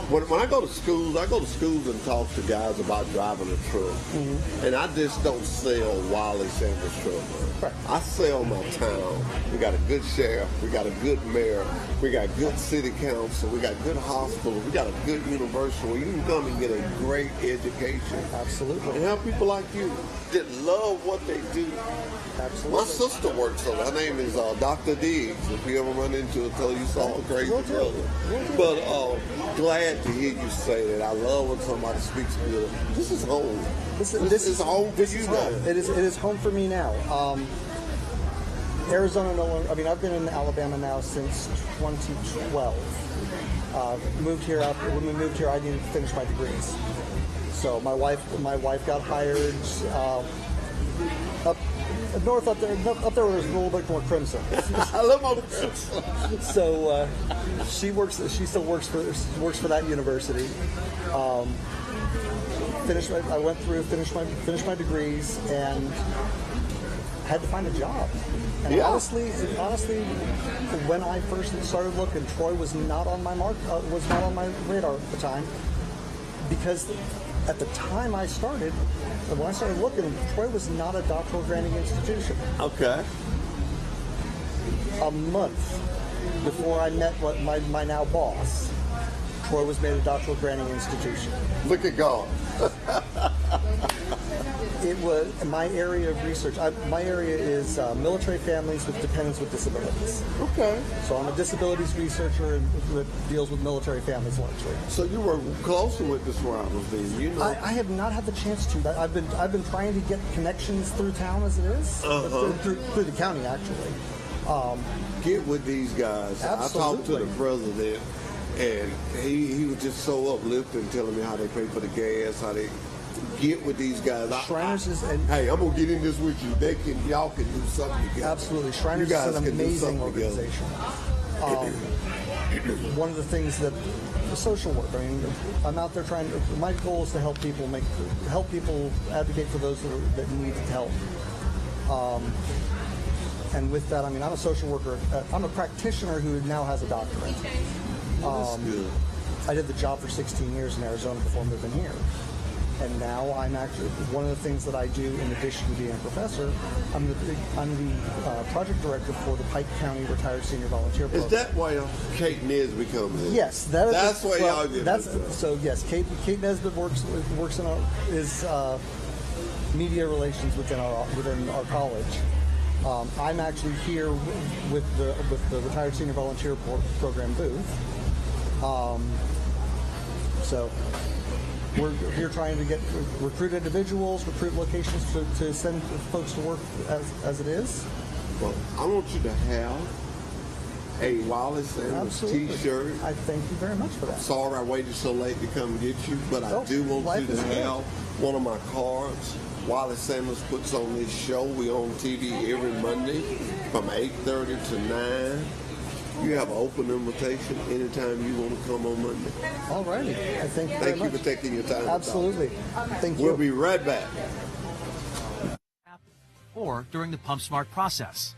when I go to schools and talk to guys about driving a truck. Mm-hmm. And I just don't sell Wiley Sanders truck. Right. I sell my town. We got a good sheriff. We got a good mayor. We got good city council. We got good hospitals. We got a good university where you can come and get a great education. Absolutely. And have people like you that love what they do. Absolutely. My sister works on it. Her name is Dr. Diggs. If you ever run into her, tell you saw a crazy brother. But glad to hear you say that. I love when somebody speaks good. This is home. This is home for you now. It is home for me now. Arizona no longer. I mean, I've been in Alabama now since 2012. Moved here up. When we moved here, I needed to finish my degrees. So my wife got hired up north up there where there's a little bit more crimson. I love my crimson. So she still works for that university. Finished my degrees and had to find a job. And honestly, when I first started looking, Troy was not on my radar at the time, because at the time when I started looking, Troy was not a doctoral granting institution. Okay. A month before I met my now boss, Troy was made a doctoral granting institution. Look at God. It was my area of research. My area is military families with dependents with disabilities. Okay. So I'm a disabilities researcher that deals with military families largely. So you work closer with the surrounders then, you know? I have not had the chance to. I've been trying to get connections through town as it is, through the county actually. Get with these guys. Absolutely. I talked to the president, and he was just so uplifting, telling me how they pay for the gas, how they get with these guys. Shriners hey, I'm gonna get in this with you. Y'all can do something together. Absolutely, Shriners is an amazing organization. One of the things that the social work. I mean, I'm out there trying to. My goal is to help people advocate for those that need help. And with that, I mean, I'm a social worker. I'm a practitioner who now has a doctorate. That's good. I did the job for 16 years in Arizona before moving here. And now I'm actually, one of the things that I do in addition to being a professor, I'm the project director for the Pike County Retired Senior Volunteer Program. Is that why Kate Nesbitt comes in? Yes. That's why y'all get it. So yes, Kate Nesbitt works in media relations within our college. I'm actually here with the Retired Senior Volunteer Program booth. So we're here trying to recruit individuals, recruit locations to send folks to work as it is. Well, I want you to have a Wiley Sanders T-shirt. I thank you very much for that. Sorry I waited so late to come get you, but I do want you to have one of my cards. Wiley Sanders puts on this show. We on TV every Monday from 8:30 to 9. You have an open invitation anytime you want to come on Monday. All righty. I thank you very much. Thank you for taking your time. Absolutely. Thank you. We'll be right back. Or during the PumpSmart process.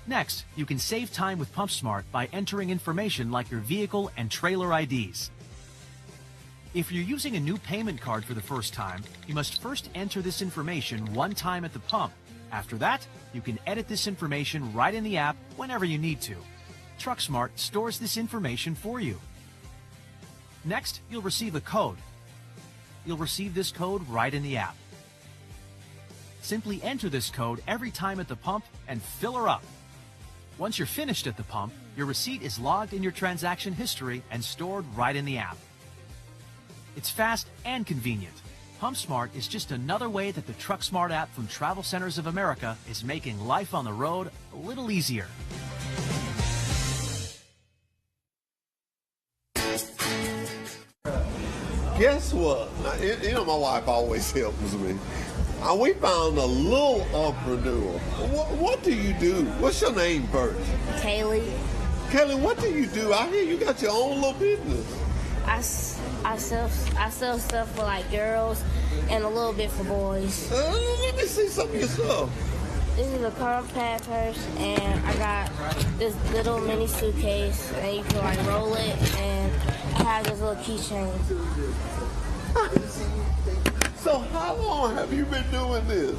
Next, you can save time with PumpSmart by entering information like your vehicle and trailer IDs. If you're using a new payment card for the first time, you must first enter this information one time at the pump. After that, you can edit this information right in the app whenever you need to. TruckSmart stores this information for you. Next, you'll receive a code. You'll receive this code right in the app. Simply enter this code every time at the pump and fill her up. Once you're finished at the pump, your receipt is logged in your transaction history and stored right in the app. It's fast and convenient. PumpSmart is just another way that the TruckSmart app from Travel Centers of America is making life on the road a little easier. Guess what? Now, you know my wife always helps me. We found a little entrepreneur. What do you do? What's your name first? Kaylee. Kaylee, what do you do? I hear you got your own little business. I sell stuff for like girls and a little bit for boys. Let me see some of your stuff. This is a compact purse, and I got this little mini suitcase, and you can like roll it, and I have this little keychain. So how long have you been doing this?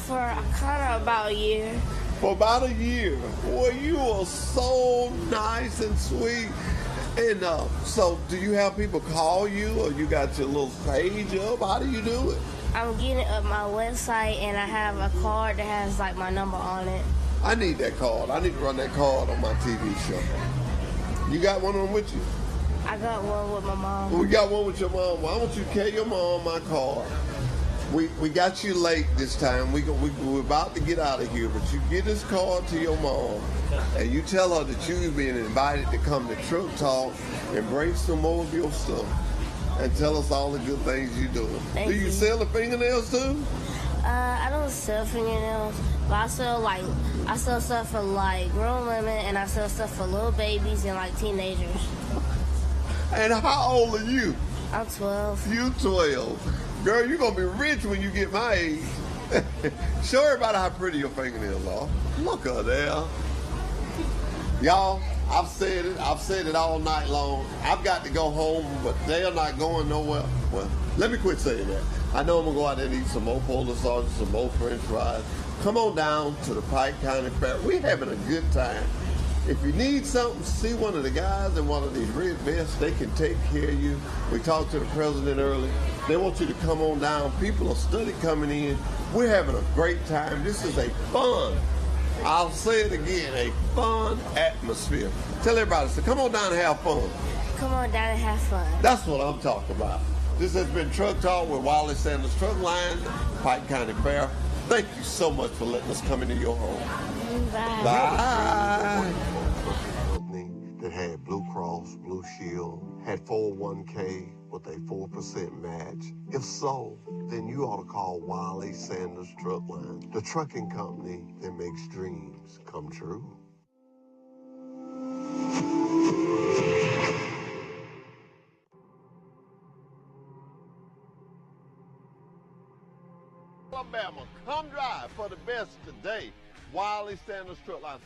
For kind of about a year. For about a year. Boy, you are so nice and sweet. And so do you have people call you, or you got your little page up? How do you do it? I'm getting up my website, and I have a card that has like my number on it. I need that card. I need to run that card on my TV show. You got one of them with you? I got one with my mom. We got one with your mom. Why don't you carry your mom my card? We got you late this time. We're about to get out of here, but you get this card to your mom, and you tell her that you've been invited to come to Truck Talk and bring some more of your stuff, and tell us all the good things you're doing. Do you sell the fingernails too? I don't sell fingernails, but I sell stuff for like grown women, and I sell stuff for little babies and like teenagers. And how old are you? I'm 12. You 12. Girl, you're going to be rich when you get my age. Show everybody how pretty your fingernails are. Look at there. Y'all, I've said it all night long. I've got to go home, but they're not going nowhere. Well, let me quit saying that. I know I'm going to go out there and eat some more Polar sausage, some more French fries. Come on down to the Pike County Fair. We're having a good time. If you need something, see one of the guys in one of these red vests. They can take care of you. We talked to the president earlier. They want you to come on down. People are study coming in. We're having a great time. This is a fun, I'll say it again, a fun atmosphere. Tell everybody, so come on down and have fun. Come on down and have fun. That's what I'm talking about. This has been Truck Talk with Wiley Sanders Truck Line, Pike County Fair. Thank you so much for letting us come into your home. Bye. Bye. That had Blue Cross, Blue Shield, had 401k with a 4% match. If so, then you ought to call Wiley Sanders Truck Line, the trucking company that makes dreams come true. Alabama, come drive for the best today. Wiley Sanders Truck Line.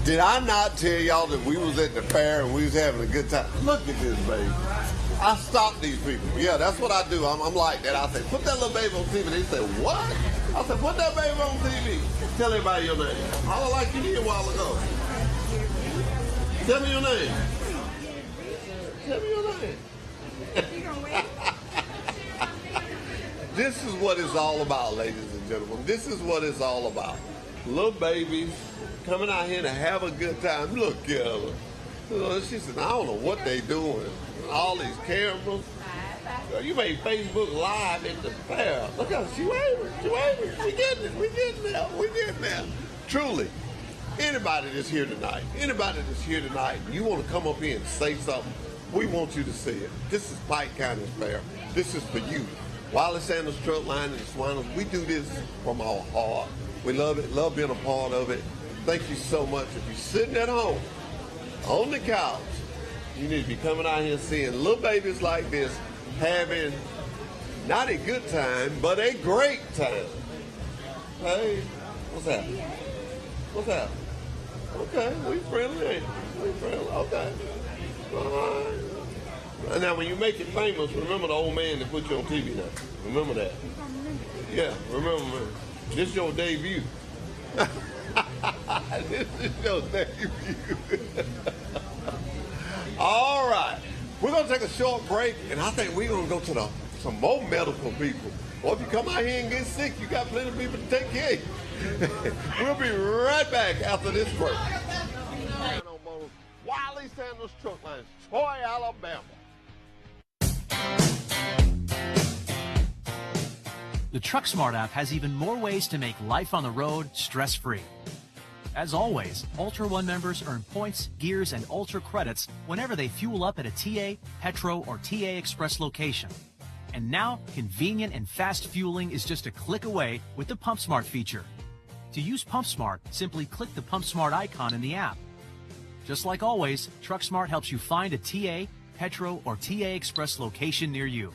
Did I not tell y'all that we was at the fair and we was having a good time? Look at this baby. I stop these people. Yeah, that's what I do. I'm like that. I say, put that little baby on TV. They say, what? I said, put that baby on TV. Tell everybody your name. Holler like you did a while ago. Tell me your name. Tell me your name. This is what it's all about, ladies and gentlemen. This is what it's all about. Little babies coming out here to have a good time. Look at her. She said, I don't know what they doing. All these cameras. Girl, you made Facebook Live at the fair. Look at her. She waving. She waving. We getting it. We getting there. We getting there. Truly, anybody that's here tonight, you want to come up here and say something, we want you to say it. This is Pike County Fair. This is for you. Wiley Sanders Truck Line and the Swinos, we do this from our heart. We love it, love being a part of it. Thank you so much. If you're sitting at home, on the couch, you need to be coming out here seeing little babies like this having not a good time, but a great time. Hey, what's that? What's that? Okay, we friendly, ain't we? We friendly, okay. All right. Now, when you make it famous, remember the old man that put you on TV now. Remember that. Yeah, remember. This is your debut. This is your debut. All right. We're going to take a short break, and I think we're going to go to some more medical people. Or if you come out here and get sick, you got plenty of people to take care of you. We'll be right back after this break. Wiley Sanders Truck Line, Troy, Alabama. The TruckSmart app has even more ways to make life on the road stress-free. As always, Ultra One members earn points, gears, and Ultra credits whenever they fuel up at a TA, Petro, or TA Express location. And now, convenient and fast fueling is just a click away with the PumpSmart feature. To use PumpSmart, simply click the PumpSmart icon in the app. Just like always, TruckSmart helps you find a TA, Petro, or TA Express location near you.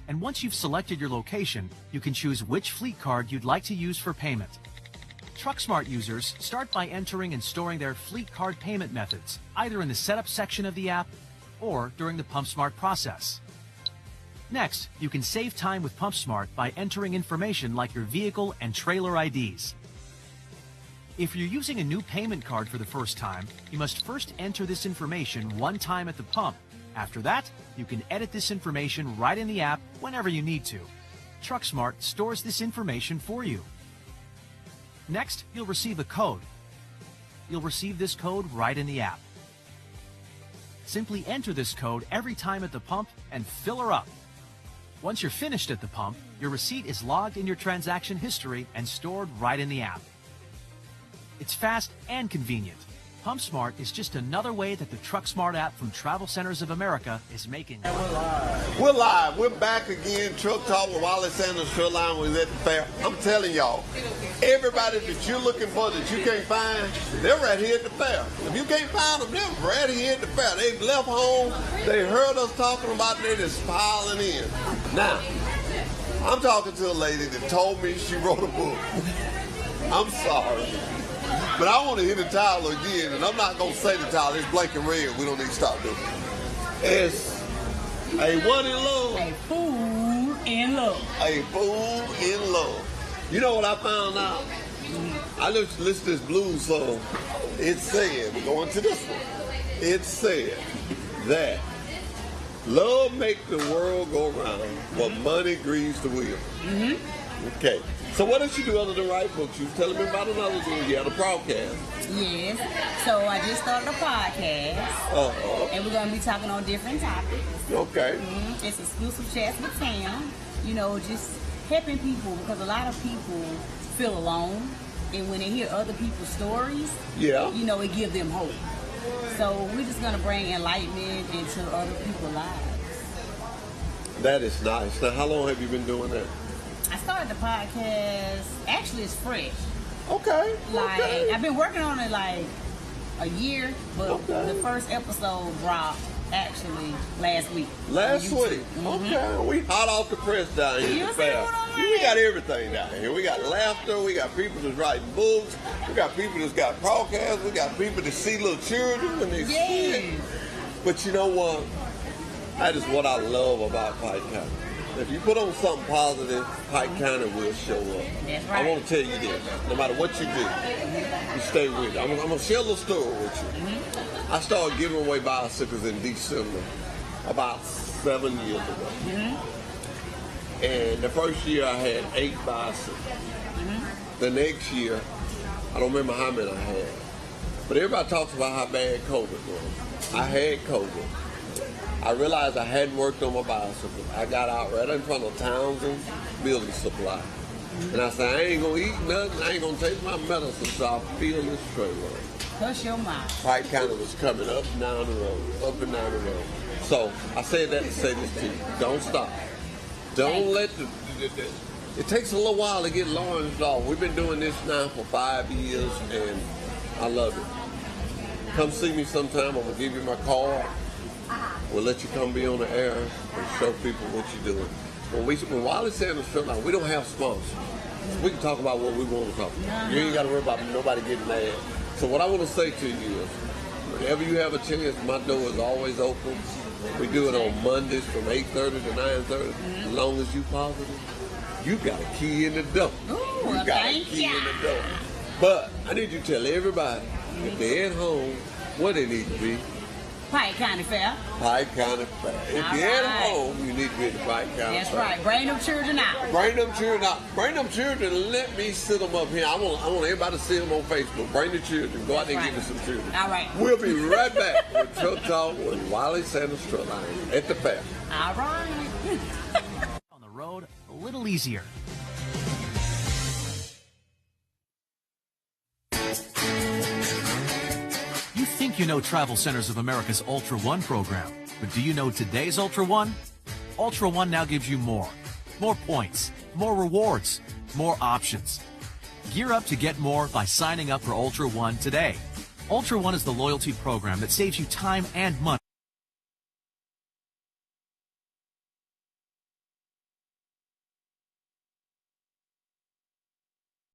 And once you've selected your location, you can choose which fleet card you'd like to use for payment. TruckSmart users start by entering and storing their fleet card payment methods, either in the setup section of the app or during the PumpSmart process. Next, you can save time with PumpSmart by entering information like your vehicle and trailer IDs. If you're using a new payment card for the first time, you must first enter this information one time at the pump. After that, you can edit this information right in the app whenever you need to. TruckSmart stores this information for you. Next, you'll receive a code. You'll receive this code right in the app. Simply enter this code every time at the pump and fill her up. Once you're finished at the pump, your receipt is logged in your transaction history and stored right in the app. It's fast and convenient. PumpSmart is just another way that the TruckSmart app from Travel Centers of America is making. We're live. We're back again. Truck Talk with Wiley Sanders Truck Line was at the fair. I'm telling y'all, everybody that you're looking for that you can't find, they're right here at the fair. If you can't find them, they're right here at the fair. They've left home. They heard us talking about it. They're just piling in. Now, I'm talking to a lady that told me she wrote a book. I'm sorry. But I want to hear the title again, and I'm not going to say the title. It's blank and red. We don't need to stop doing it. It's A What in Love? A Fool in Love. A Fool in Love. You know what I found out? I listened to this blues song. It said, we're going to this one. It said that love makes the world go round, but money grieves the wheel. Okay. So what did you do other than write books? You was telling me about another thing. You had a podcast. Yes. So I just started a podcast. And we're going to be talking on different topics. Okay. It's exclusive chats with Sam. You know, just helping people because a lot of people feel alone. And when they hear other people's stories, you know, it gives them hope. So we're just going to bring enlightenment into other people's lives. That is nice. Now, how long have you been doing that? I started the podcast, actually it's fresh. Okay. Like, I've been working on it like a year, but the first episode dropped actually last week. Last week? Okay. We hot off the press down here. We got everything down here. We got laughter. We got people that's writing books. We got people that's got podcasts. We got people that see little children when they see it. But you know what? That is what I love about Pike County. If you put on something positive, Pike County will show up. That's right. I want to tell you this. No matter what you do, you stay with it. I'm going to share a little story with you. I started giving away bicycles in December about 7 years ago. And the first year I had 8 bicycles. The next year, I don't remember how many I had. But everybody talks about how bad COVID was. I had COVID. I realized I hadn't worked on my bicycle. I got out right in front of Townsend Building Supply. And I said, I ain't going to eat nothing. I ain't going to take my medicine, so I'll feel this straight line. Hush your mouth. Pike County was coming up and down the road, up and down the road. So I said that to say this to you. Don't stop. Don't let it takes a little while to get launched off. We've been doing this now for 5 years, and I love it. Come see me sometime. I'm going to give you my card. We'll let you come be on the air and show people what you're doing. When Wiley Sanders Truck Line, we don't have sponsors. We can talk about what we want to talk about. You ain't got to worry about nobody getting mad. So what I want to say to you is, whenever you have a chance, my door is always open. We do it on Mondays from 8:30 to 9:30. As long as you positive, you got a key in the door. Ooh, you got a key in the door. But I need you to tell everybody, if they're at home, where they need to be. Pike County Fair. Pike County Fair. If you're at home, you need to be at the Pike County Fair. That's right. Bring them children out. Bring them children out. Bring them children and let me sit them up here. I want everybody to see them on Facebook. Bring the children. Go out there and give us some children. All right. We'll be right back with Truck Talk with Wiley Sanders Truck Line at the fair. All right. On the road, a little easier. You think you know Travel Centers of America's Ultra One program, but do you know today's Ultra One? Ultra One now gives you more. More points, more rewards, more options. Gear up to get more by signing up for Ultra One today. Ultra One is the loyalty program that saves you time and money